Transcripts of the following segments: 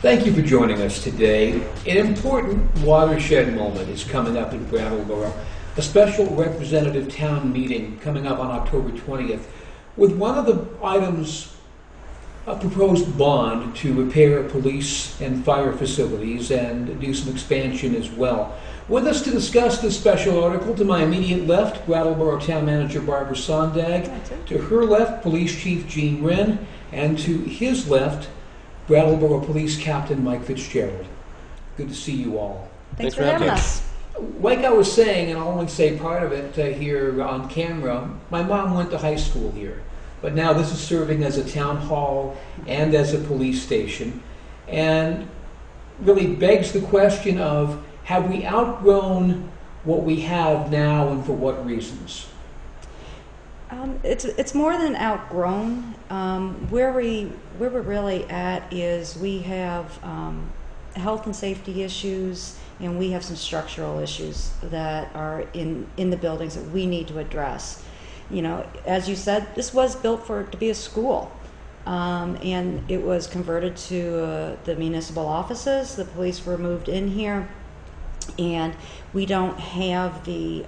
Thank you for joining us today. An important watershed moment is coming up in Brattleboro. A special representative town meeting coming up on October 20th with one of the items a proposed bond to repair police and fire facilities and do some expansion as well. With us to discuss this special article, to my immediate left, Brattleboro Town Manager Barbara Sondag. To her left, Police Chief Gene Wren. And to his left, Brattleboro Police Captain Mike Fitzgerald. Good to see you all. Thanks for having us. Like I was saying, and I'll only say part of it here on camera, my mom went to high school here. But now this is serving as a town hall and as a police station. And really begs the question of, have we outgrown what we have now and for what reasons? It's more than outgrown. Where we're really at is we have health and safety issues, and we have some structural issues that are in the buildings that we need to address. You know, as you said, this was built to be a school, and it was converted to the municipal offices. The police were moved in here, and we don't have the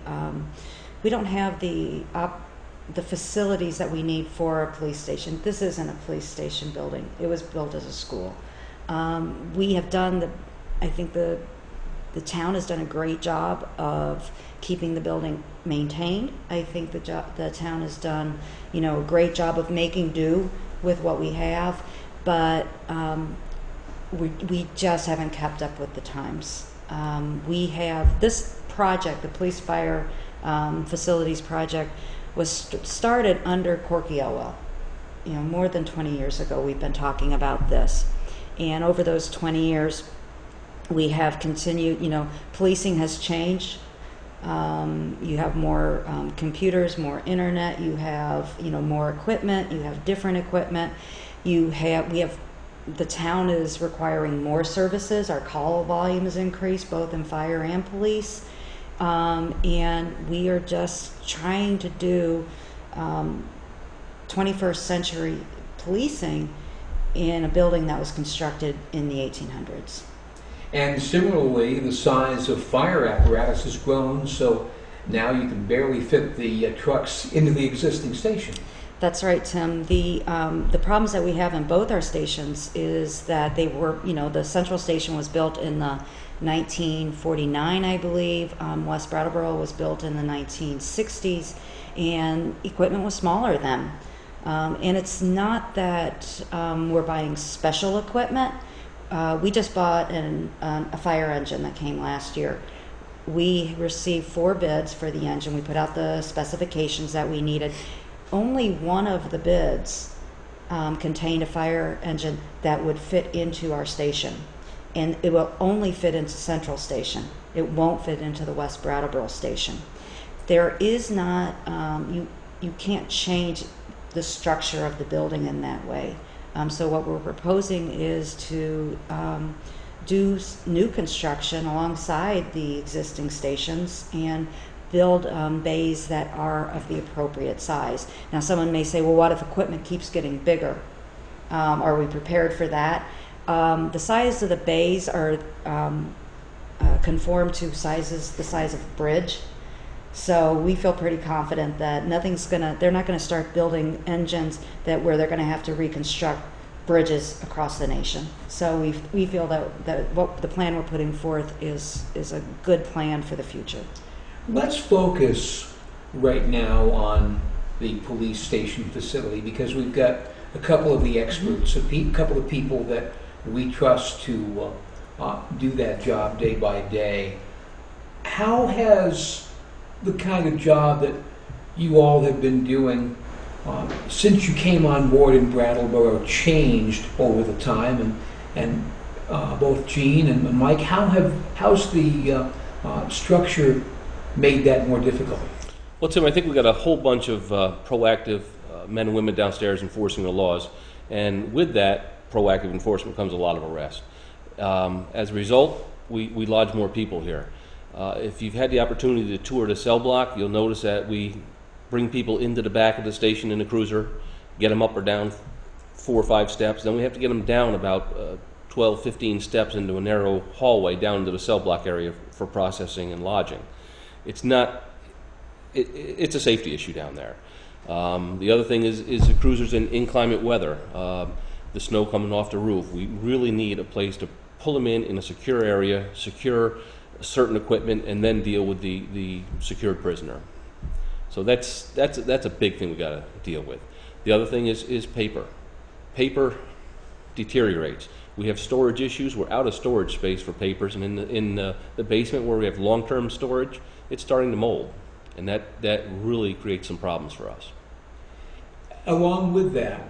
facilities that we need for a police station. This isn't a police station building. It was built as a school. We have done I think the town has done a great job of keeping the building maintained. I think the town has done, a great job of making do with what we have, but we just haven't kept up with the times. We have this project, the police fire facilities project, was started under Corky Elwell. More than 20 years ago we've been talking about this, and over those 20 years we have continued. Policing has changed. You have more computers, more internet, you have more equipment, you have different equipment, the town is requiring more services. Our call volume has increased both in fire and police. And we are just trying to do 21st century policing in a building that was constructed in the 1800s. And similarly, the size of fire apparatus has grown, so now you can barely fit the trucks into the existing station. That's right, Tim. The problems that we have in both our stations is that they were, the central station was built in the 1949, I believe. West Brattleboro was built in the 1960s, and equipment was smaller then. And it's not that we're buying special equipment. We just bought a fire engine that came last year. We received 4 bids for the engine. We put out the specifications that we needed. Only one of the bids contained a fire engine that would fit into our station. And it will only fit into Central Station. It won't fit into the West Brattleboro station. There is not, you can't change the structure of the building in that way. So what we're proposing is to do new construction alongside the existing stations and build bays that are of the appropriate size. Now someone may say, well, what if equipment keeps getting bigger? Are we prepared for that? The size of the bays are conform to the size of a bridge. So we feel pretty confident that they're not gonna start building engines where they're gonna have to reconstruct bridges across the nation. So we feel that what the plan we're putting forth is a good plan for the future. Let's focus right now on the police station facility, because we've got a couple of the experts, a couple of people that we trust to do that job day by day. How has the kind of job that you all have been doing since you came on board in Brattleboro changed over the time? And both Gene and Mike, how's the structure made that more difficult? Well, Tim, I think we've got a whole bunch of proactive men and women downstairs enforcing the laws, and with that proactive enforcement comes a lot of arrest. As a result, we lodge more people here. If you've had the opportunity to tour the cell block, you'll notice that we bring people into the back of the station in a cruiser, get them up or down 4 or 5 steps, then we have to get them down about 12, 15 steps into a narrow hallway down into the cell block area for processing and lodging. It's not, it's a safety issue down there. The other thing is the cruisers in inclement weather, the snow coming off the roof. We really need a place to pull them in a secure area, secure certain equipment, and then deal with the secured prisoner. So that's a big thing we got to deal with. The other thing is paper. Paper deteriorates. We have storage issues. We're out of storage space for papers, and in the basement where we have long-term storage, it's starting to mold, and that really creates some problems for us. Along with that,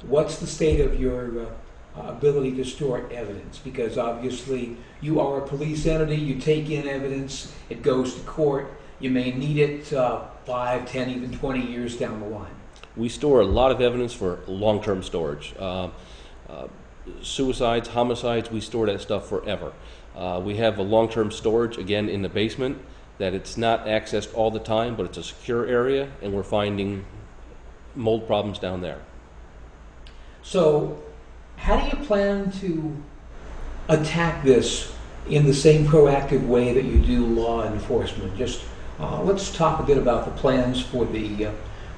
what's the state of your ability to store evidence? Because obviously you are a police entity, you take in evidence, it goes to court, you may need it 5, 10, even 20 years down the line. We store a lot of evidence for long-term storage. Suicides, homicides, we store that stuff forever. We have a long-term storage, again, in the basement, that it's not accessed all the time, but it's a secure area, and we're finding mold problems down there. So, how do you plan to attack this in the same proactive way that you do law enforcement? Just let's talk a bit about the plans for the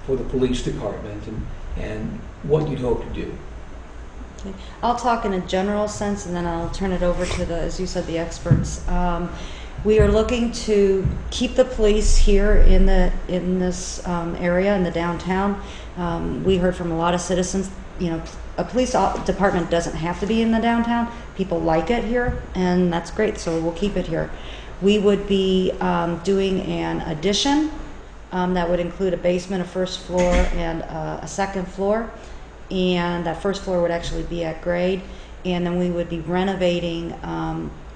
police department and what you'd hope to do. Okay. I'll talk in a general sense, and then I'll turn it over to as you said, the experts. We are looking to keep the police here in this area in the downtown. We heard from a lot of citizens. You know, a police department doesn't have to be in the downtown. People like it here, and that's great. So we'll keep it here. We would be doing an addition that would include a basement, a first floor, and a second floor. And that first floor would actually be at grade. And then we would be renovating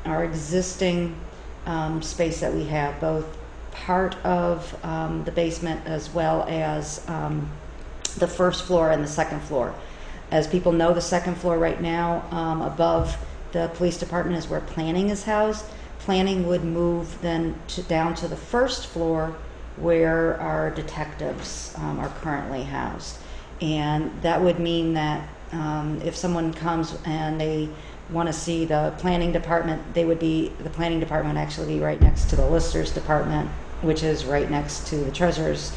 our existing space that we have, both part of the basement as well as the first floor and the second floor. As people know, the second floor right now above the police department is where planning is housed. Planning would move then down to the first floor where our detectives are currently housed. And that would mean that if someone comes and they want to see the planning department, the planning department would actually be right next to the listers department, which is right next to the treasurer's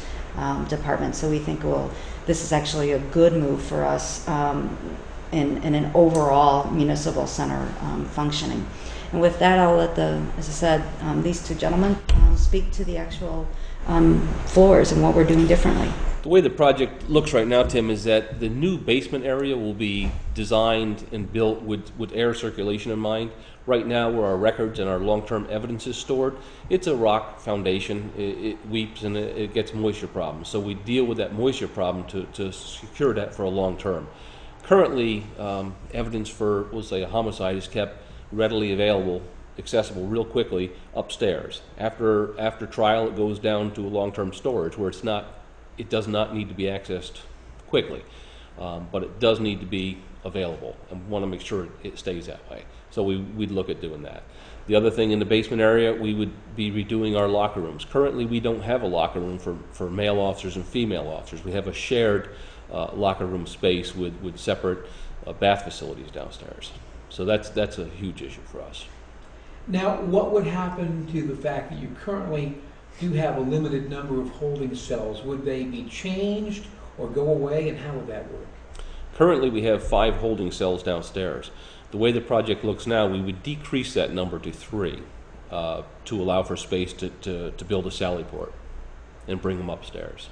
department. So we think, well, this is actually a good move for us in an overall municipal center functioning. And with that, I'll let as I said, these two gentlemen speak to the actual floors and what we're doing differently. The way the project looks right now, Tim, is that the new basement area will be designed and built with air circulation in mind. Right now, where our records and our long-term evidence is stored, it's a rock foundation. It weeps and it gets moisture problems. So we deal with that moisture problem to secure that for a long term. Currently, evidence for, we'll say, a homicide is kept readily available, accessible real quickly upstairs. After trial, it goes down to a long-term storage where it does not need to be accessed quickly, but it does need to be available, and we want to make sure it stays that way. So we'd look at doing that. The other thing in the basement area, we would be redoing our locker rooms. Currently, we don't have a locker room for male officers and female officers. We have a shared locker room space with separate bath facilities downstairs. So that's a huge issue for us. Now, what would happen to the fact that you currently do have a limited number of holding cells? Would they be changed or go away, and how would that work? Currently, we have 5 holding cells downstairs. The way the project looks now, we would decrease that number to 3 to allow for space to build a sally port and bring them upstairs.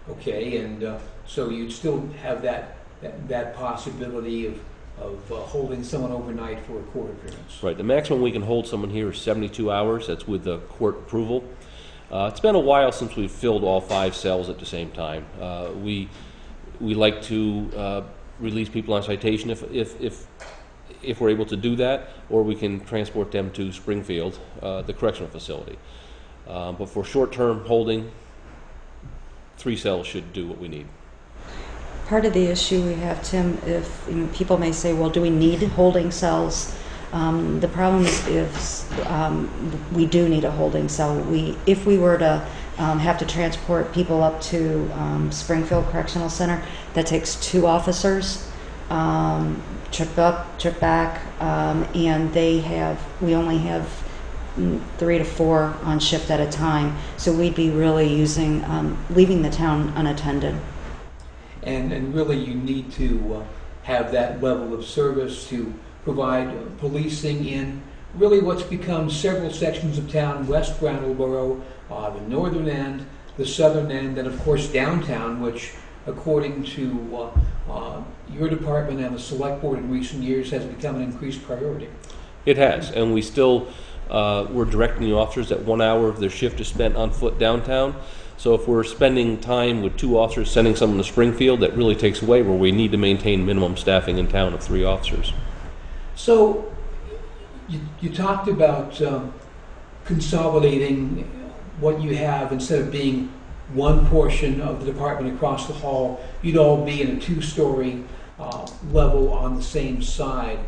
Okay, and so you'd still have that possibility of holding someone overnight for a court appearance. Right. The maximum we can hold someone here is 72 hours. That's with the court approval. It's been a while since we've filled all 5 cells at the same time. We like to release people on citation if we're able to do that, or we can transport them to Springfield, the correctional facility. But for short-term holding, 3 cells should do what we need. Part of the issue we have, Tim, if people may say, well, do we need holding cells? The problem is we do need a holding cell. If we were to have to transport people up to Springfield Correctional Center, that takes 2 officers. trip up, trip back, and we only have 3 to 4 on shift at a time. So we'd be really leaving the town unattended. And really you need to have that level of service to provide policing in really what's become several sections of town: West Brattleboro, the northern end, the southern end, and of course downtown, which according to your department and the select board in recent years has become an increased priority. It has, and we still, we're directing the officers that 1 hour of their shift is spent on foot downtown. So if we're spending time with 2 officers sending someone to Springfield, that really takes away where we need to maintain minimum staffing in town of 3 officers. So you talked about consolidating what you have. Instead of being one portion of the department across the hall, you'd all be in a 2-story level on the same side.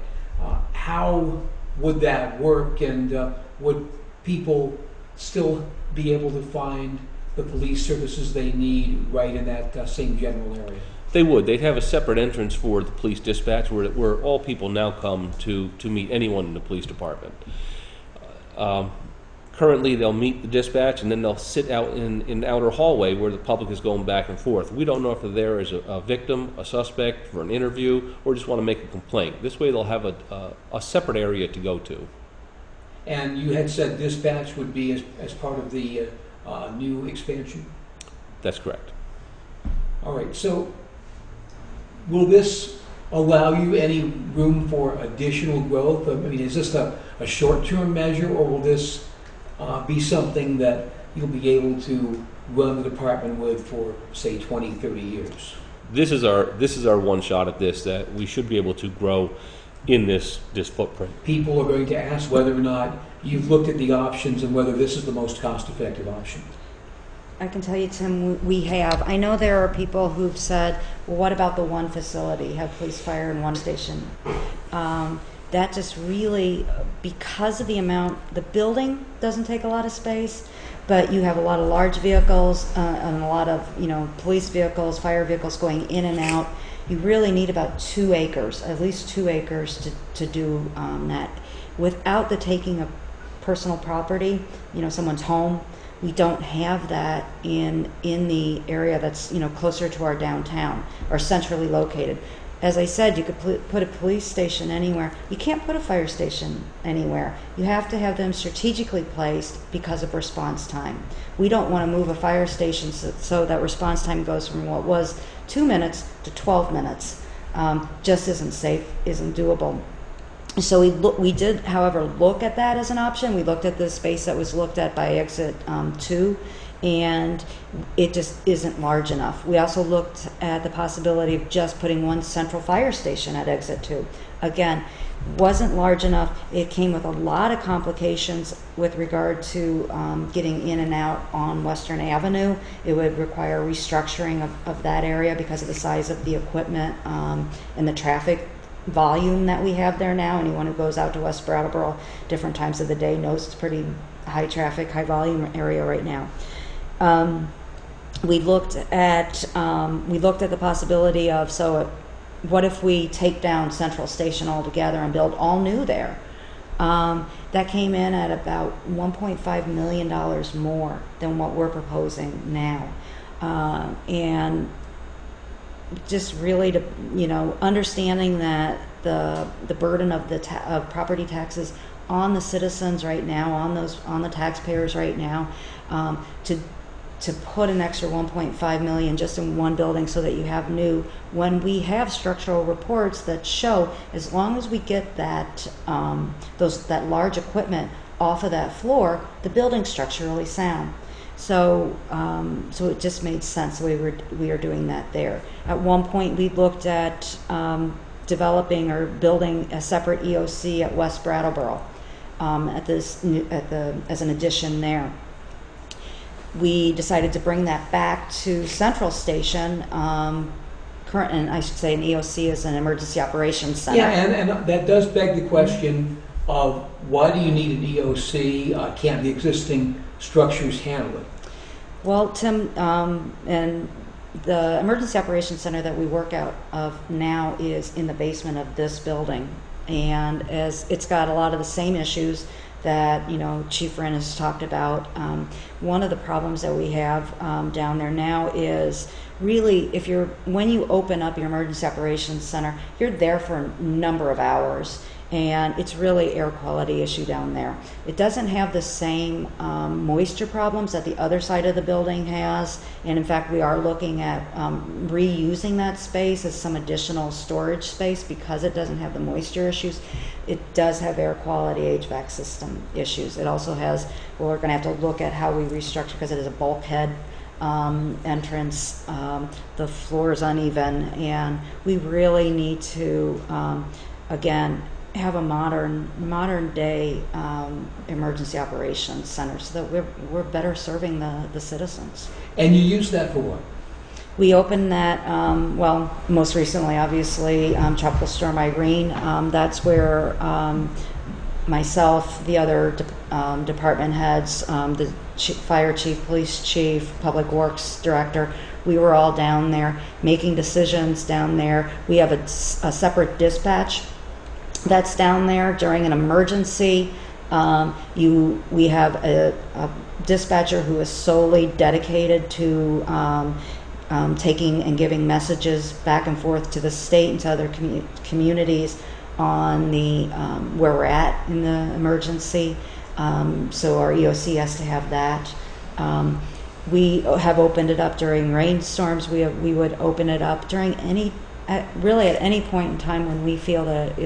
How would that work, and would people still be able to find the police services they need right in that same general area? They would. They'd have a separate entrance for the police dispatch where all people now come to meet anyone in the police department. Currently, they'll meet the dispatch, and then they'll sit out in an outer hallway where the public is going back and forth. We don't know if they're there as a victim, a suspect, for an interview, or just want to make a complaint. This way they'll have a separate area to go to. And you had said dispatch would be as part of the new expansion? That's correct. All right, so will this allow you any room for additional growth? I mean, is this a short-term measure, or will this be something that you'll be able to run the department with for, say, 20, 30 years? This is our one shot at this, that we should be able to grow in this footprint. People are going to ask whether or not you've looked at the options and whether this is the most cost-effective option. I can tell you, Tim, we have. I know there are people who've said, well, what about the one facility, have police, fire in one station? That just really, because of the amount, the building doesn't take a lot of space, but you have a lot of large vehicles and a lot of, police vehicles, fire vehicles going in and out. You really need about 2 acres, at least 2 acres to do that. Without the taking of personal property, someone's home, we don't have that in the area that's, closer to our downtown or centrally located. As I said, you could put a police station anywhere. You can't put a fire station anywhere. You have to have them strategically placed because of response time. We don't want to move a fire station so that response time goes from what was 2 minutes to 12 minutes. Just isn't safe, isn't doable. So we did, however, look at that as an option. We looked at the space that was looked at by Exit 2, and it just isn't large enough. We also looked at the possibility of just putting one central fire station at Exit 2. Again, wasn't large enough. It came with a lot of complications with regard to getting in and out on Western Avenue. It would require restructuring of that area because of the size of the equipment and the traffic volume that we have there now. Anyone who goes out to West Brattleboro different times of the day knows it's pretty high traffic, high volume area right now. We looked at the possibility of, what if we take down Central Station altogether and build all new there? That came in at about $1.5 million more than what we're proposing now, and just really to understanding that the burden of of property taxes on the citizens right now, on the taxpayers right now, to put an extra 1.5 million just in one building so that you have new, when we have structural reports that show as long as we get that that large equipment off of that floor, the building's structurally sound. So it just made sense. We are doing that there. At one point, we looked at developing or building a separate EOC at West Brattleboro as an addition there. We decided to bring that back to Central Station. And I should say an EOC is an Emergency Operations Center. Yeah, and that does beg the question of why do you need an EOC? Can't the existing structures handle it? Well, Tim, and The emergency operations center that we work out of now is in the basement of this building, and as it's got a lot of the same issues that Chief Wren has talked about. One of the problems that we have down there now is really when you open up your emergency operations center, you're there for a number of hours, and it's really air quality issue down there. It doesn't have the same moisture problems that the other side of the building has, and in fact we are looking at reusing that space as some additional storage space because it doesn't have the moisture issues. It does have air quality HVAC system issues. It also has, we're going to have to look at how we restructure because it is a bulkhead entrance. The floor is uneven, and we really need to again have a modern day emergency operations center so that we're better serving the citizens. And you use that for what? We opened that, most recently, obviously, Tropical Storm Irene. That's where myself, the other department heads, the fire chief, police chief, public works director, we were all down there making decisions down there. We have a separate dispatch that's down there during an emergency. We have a dispatcher who is solely dedicated to taking and giving messages back and forth to the state and to other communities on the where we're at in the emergency. So our EOC has to have that. We have opened it up during rainstorms. We would open it up during really at any point in time when we feel that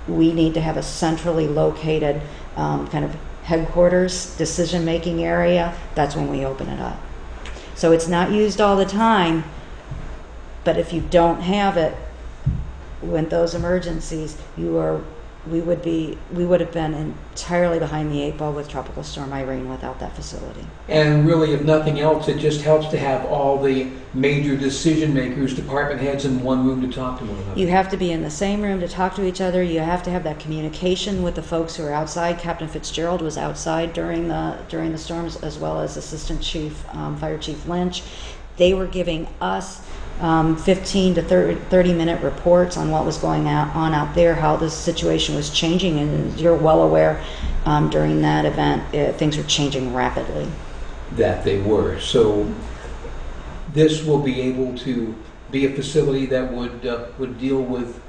we need to have a centrally located kind of headquarters decision-making area. That's when we open it up. So it's not used all the time, but if you don't have it with those emergencies, we would have been entirely behind the eight ball with Tropical Storm Irene without that facility. And really, if nothing else, it just helps to have all the major decision makers, department heads in one room to talk to one another. You have to be in the same room to talk to each other. You have to have that communication with the folks who are outside. Captain Fitzgerald was outside during the storms, as well as Assistant Chief Fire Chief Lynch. They were giving us 15 to 30 minute reports on what was going on out there, how the situation was changing, and as you're well aware, during that event, things were changing rapidly. That they were. So this will be able to be a facility that would deal with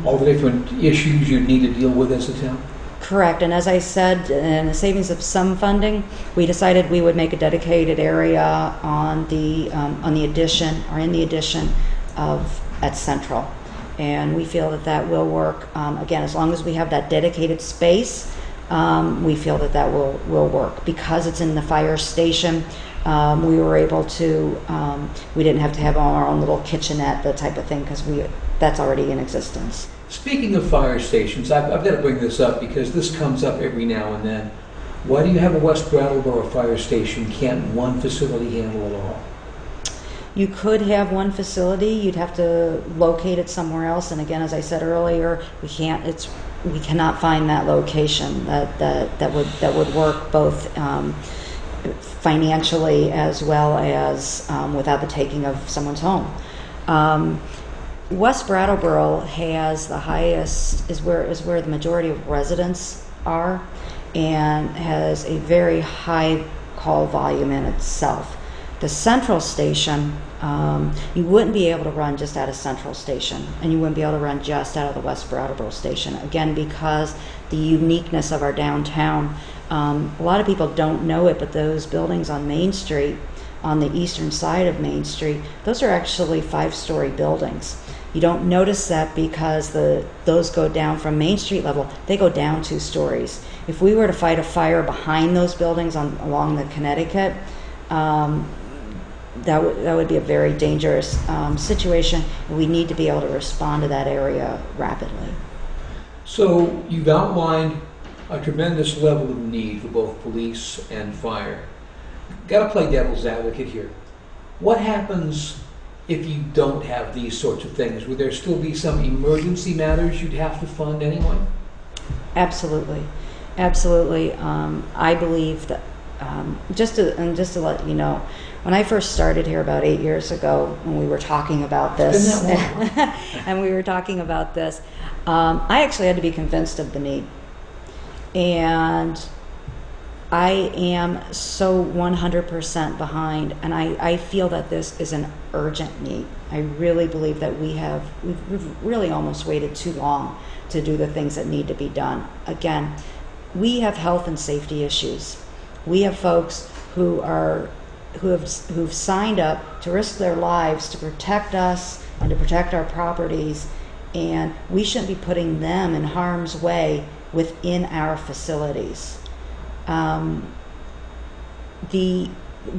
all the different issues you'd need to deal with as a town? Correct, and as I said, in the savings of some funding, we decided we would make a dedicated area on the addition, or in the addition at Central, and we feel that will work. Again, as long as we have that dedicated space, we feel that will work. Because it's in the fire station, we were able to. We didn't have to have our own little kitchenette, that type of thing, because that's already in existence. Speaking of fire stations, I've got to bring this up because this comes up every now and then. Why do you have a West Brattleboro fire station? Can't one facility handle it all? You could have one facility. You'd have to locate it somewhere else. And again, as I said earlier, we cannot find that location that would work both financially as well as without the taking of someone's home. West Brattleboro has the highest, is where the majority of residents are, and has a very high call volume in itself. The Central Station, you wouldn't be able to run just out of Central Station, and you wouldn't be able to run just out of the West Brattleboro Station, again because the uniqueness of our downtown. A lot of people don't know it, but those buildings on Main Street, on the eastern side of Main Street, those are actually 5-story buildings. You don't notice that because those go down from Main Street level, they go down 2 stories. If we were to fight a fire behind those buildings along the Connecticut, that would be a very dangerous situation. We need to be able to respond to that area rapidly. So you've outlined a tremendous level of need for both police and fire. Got to play devil's advocate here. What happens if you don't have these sorts of things? Would there still be some emergency matters you'd have to fund anyway? Absolutely. I believe that just to let you know, when I first started here about 8 years ago, when we were talking about this, It's been that long. and we were talking about this, I actually had to be convinced of the need. And I am so 100% behind, and I feel that this is an urgent need. I really believe that we've really almost waited too long to do the things that need to be done. Again, we have health and safety issues. We have folks who've signed up to risk their lives to protect us and to protect our properties, and we shouldn't be putting them in harm's way within our facilities.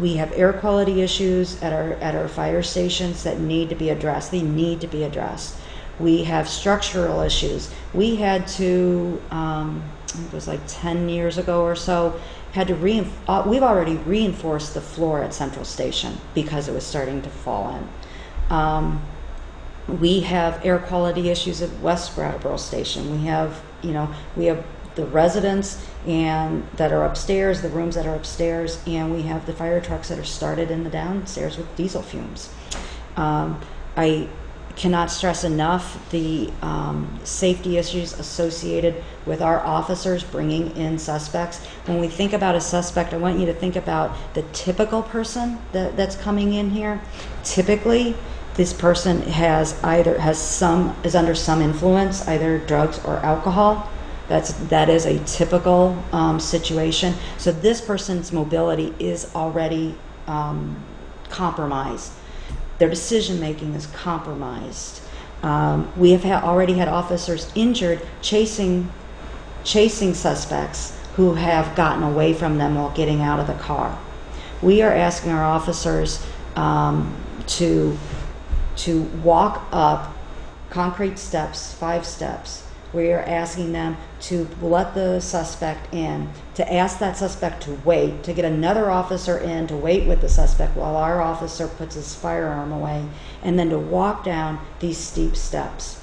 We have air quality issues at our fire stations that need to be addressed. They need to be addressed. We have structural issues. We had to, it was like 10 years ago or so, we've already reinforced the floor at Central Station because it was starting to fall in. We have air quality issues at West Brattleboro Station. We have the residents that are upstairs, the rooms that are upstairs, and we have the fire trucks that are started in the downstairs with diesel fumes. I cannot stress enough the safety issues associated with our officers bringing in suspects. When we think about a suspect, I want you to think about the typical person that's coming in here. Typically, this person is under some influence, either drugs or alcohol. That is a typical situation. So this person's mobility is already compromised. Their decision making is compromised. We have already had officers injured chasing suspects who have gotten away from them while getting out of the car. We are asking our officers to walk up concrete steps, 5 steps. We are asking them to let the suspect in, to ask that suspect to wait, to get another officer in to wait with the suspect while our officer puts his firearm away, and then to walk down these steep steps.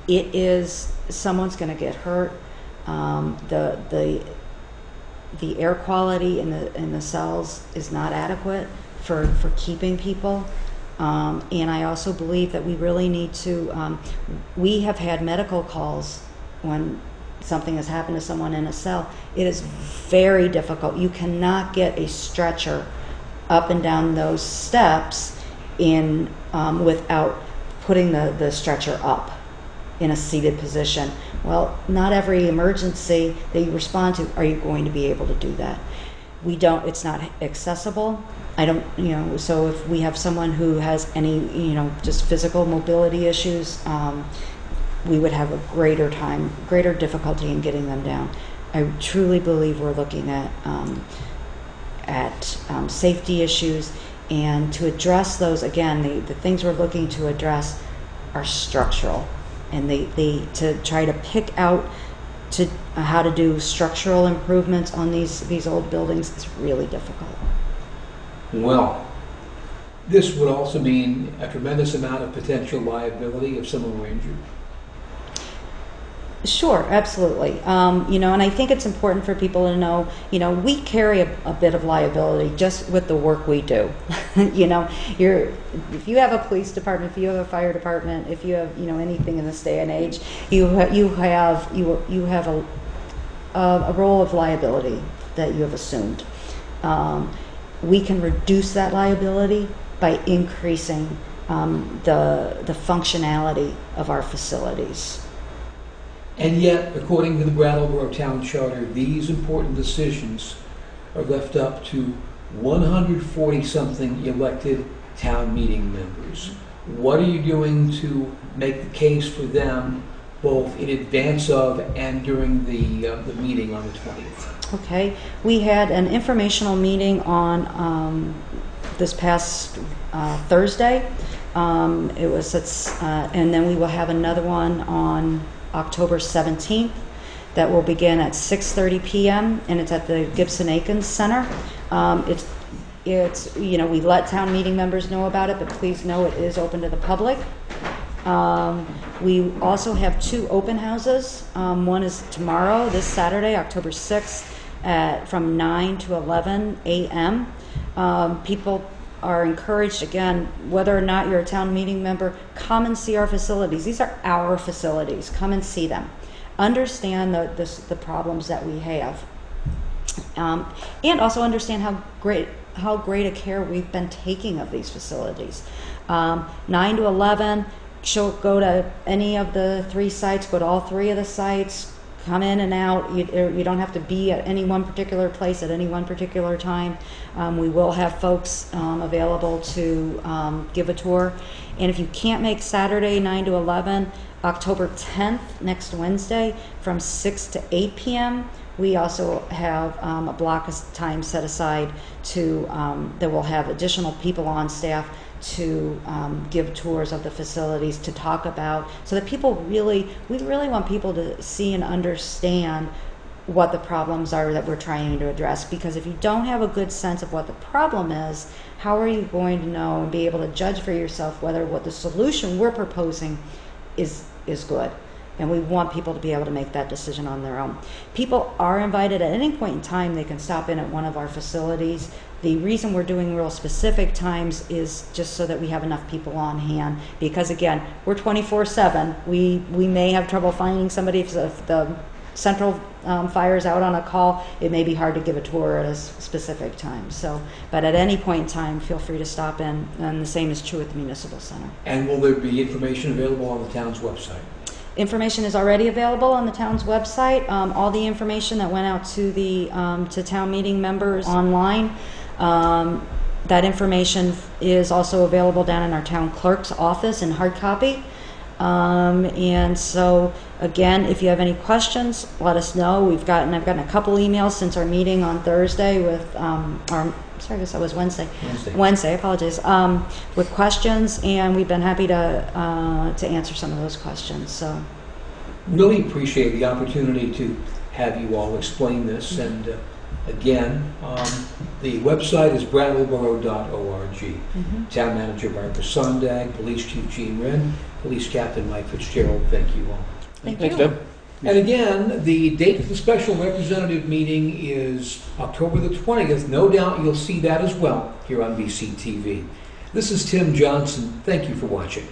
Someone's going to get hurt. The air quality in the cells is not adequate for keeping people. And I also believe that we really need to, we have had medical calls when something has happened to someone in a cell. It is very difficult. You cannot get a stretcher up and down those steps without putting the stretcher up in a seated position. Well, not every emergency that you respond to are you going to be able to do that. It's not accessible. So if we have someone who has any, just physical mobility issues, we would have a greater difficulty in getting them down. I truly believe we're looking at safety issues, and to address those, again, the things we're looking to address are structural, and to try to pick out how to do structural improvements on these old buildings is really difficult. Well, this would also mean a tremendous amount of potential liability if someone were injured. Sure, absolutely. And I think it's important for people to know, we carry a bit of liability just with the work we do. If you have a police department, if you have a fire department, if you have, anything in this day and age, you have a role of liability that you have assumed. We can reduce that liability by increasing the functionality of our facilities. And yet, according to the Brattleboro Town Charter, these important decisions are left up to 140-something elected town meeting members. What are you doing to make the case for them, both in advance of and during the meeting on the 20th? Okay, we had an informational meeting on this past Thursday. And then we will have another one on October 17th that will begin at 6:30 p.m. and it's at the Gibson Akins Center. We let town meeting members know about it, but please know it is open to the public. We also have 2 open houses. One is tomorrow, this Saturday, October 6th, from 9 to 11 a.m. People are encouraged, again, whether or not you're a town meeting member, come and see our facilities. These are our facilities. Come and see them. Understand the problems that we have. And also understand how great a care we've been taking of these facilities. 9 to 11, go to any of the 3 sites, go to all 3 of the sites, come in and out. You don't have to be at any one particular place at any one particular time. We will have folks available to give a tour. And if you can't make Saturday 9 to 11, October 10th, next Wednesday, from 6 to 8 p.m., we also have a block of time set aside to that will have additional people on staff to give tours of the facilities, to talk about, so that we really want people to see and understand what the problems are that we're trying to address. Because if you don't have a good sense of what the problem is, how are you going to know and be able to judge for yourself whether what the solution we're proposing is good? And we want people to be able to make that decision on their own. People are invited at any point in time. They can stop in at one of our facilities. The reason we're doing real specific times is just so that we have enough people on hand. Because again, we're 24/7. We may have trouble finding somebody if the central fire is out on a call. It may be hard to give a tour at a specific time. So, but at any point in time, feel free to stop in. And the same is true at the Municipal Center. And will there be information available on the town's website? Information is already available on the town's website. All the information that went out to the to town meeting members online, that information is also available down in our town clerk's office in hard copy. And so again, if you have any questions, let us know. I've gotten a couple emails since our meeting on Thursday with I guess that was Wednesday. Wednesday, I apologize. With questions, and we've been happy to answer some of those questions. So, really appreciate the opportunity to have you all explain this. And again, the website is brattleboro.org. Town Manager Barbara Sondag, Police Chief Gene Wren, Police Captain Mike Fitzgerald. Thank you all. Thanks, Deb. And again, the date of the special representative meeting is October the 20th. No doubt you'll see that as well here on BCTV. This is Tim Johnson. Thank you for watching.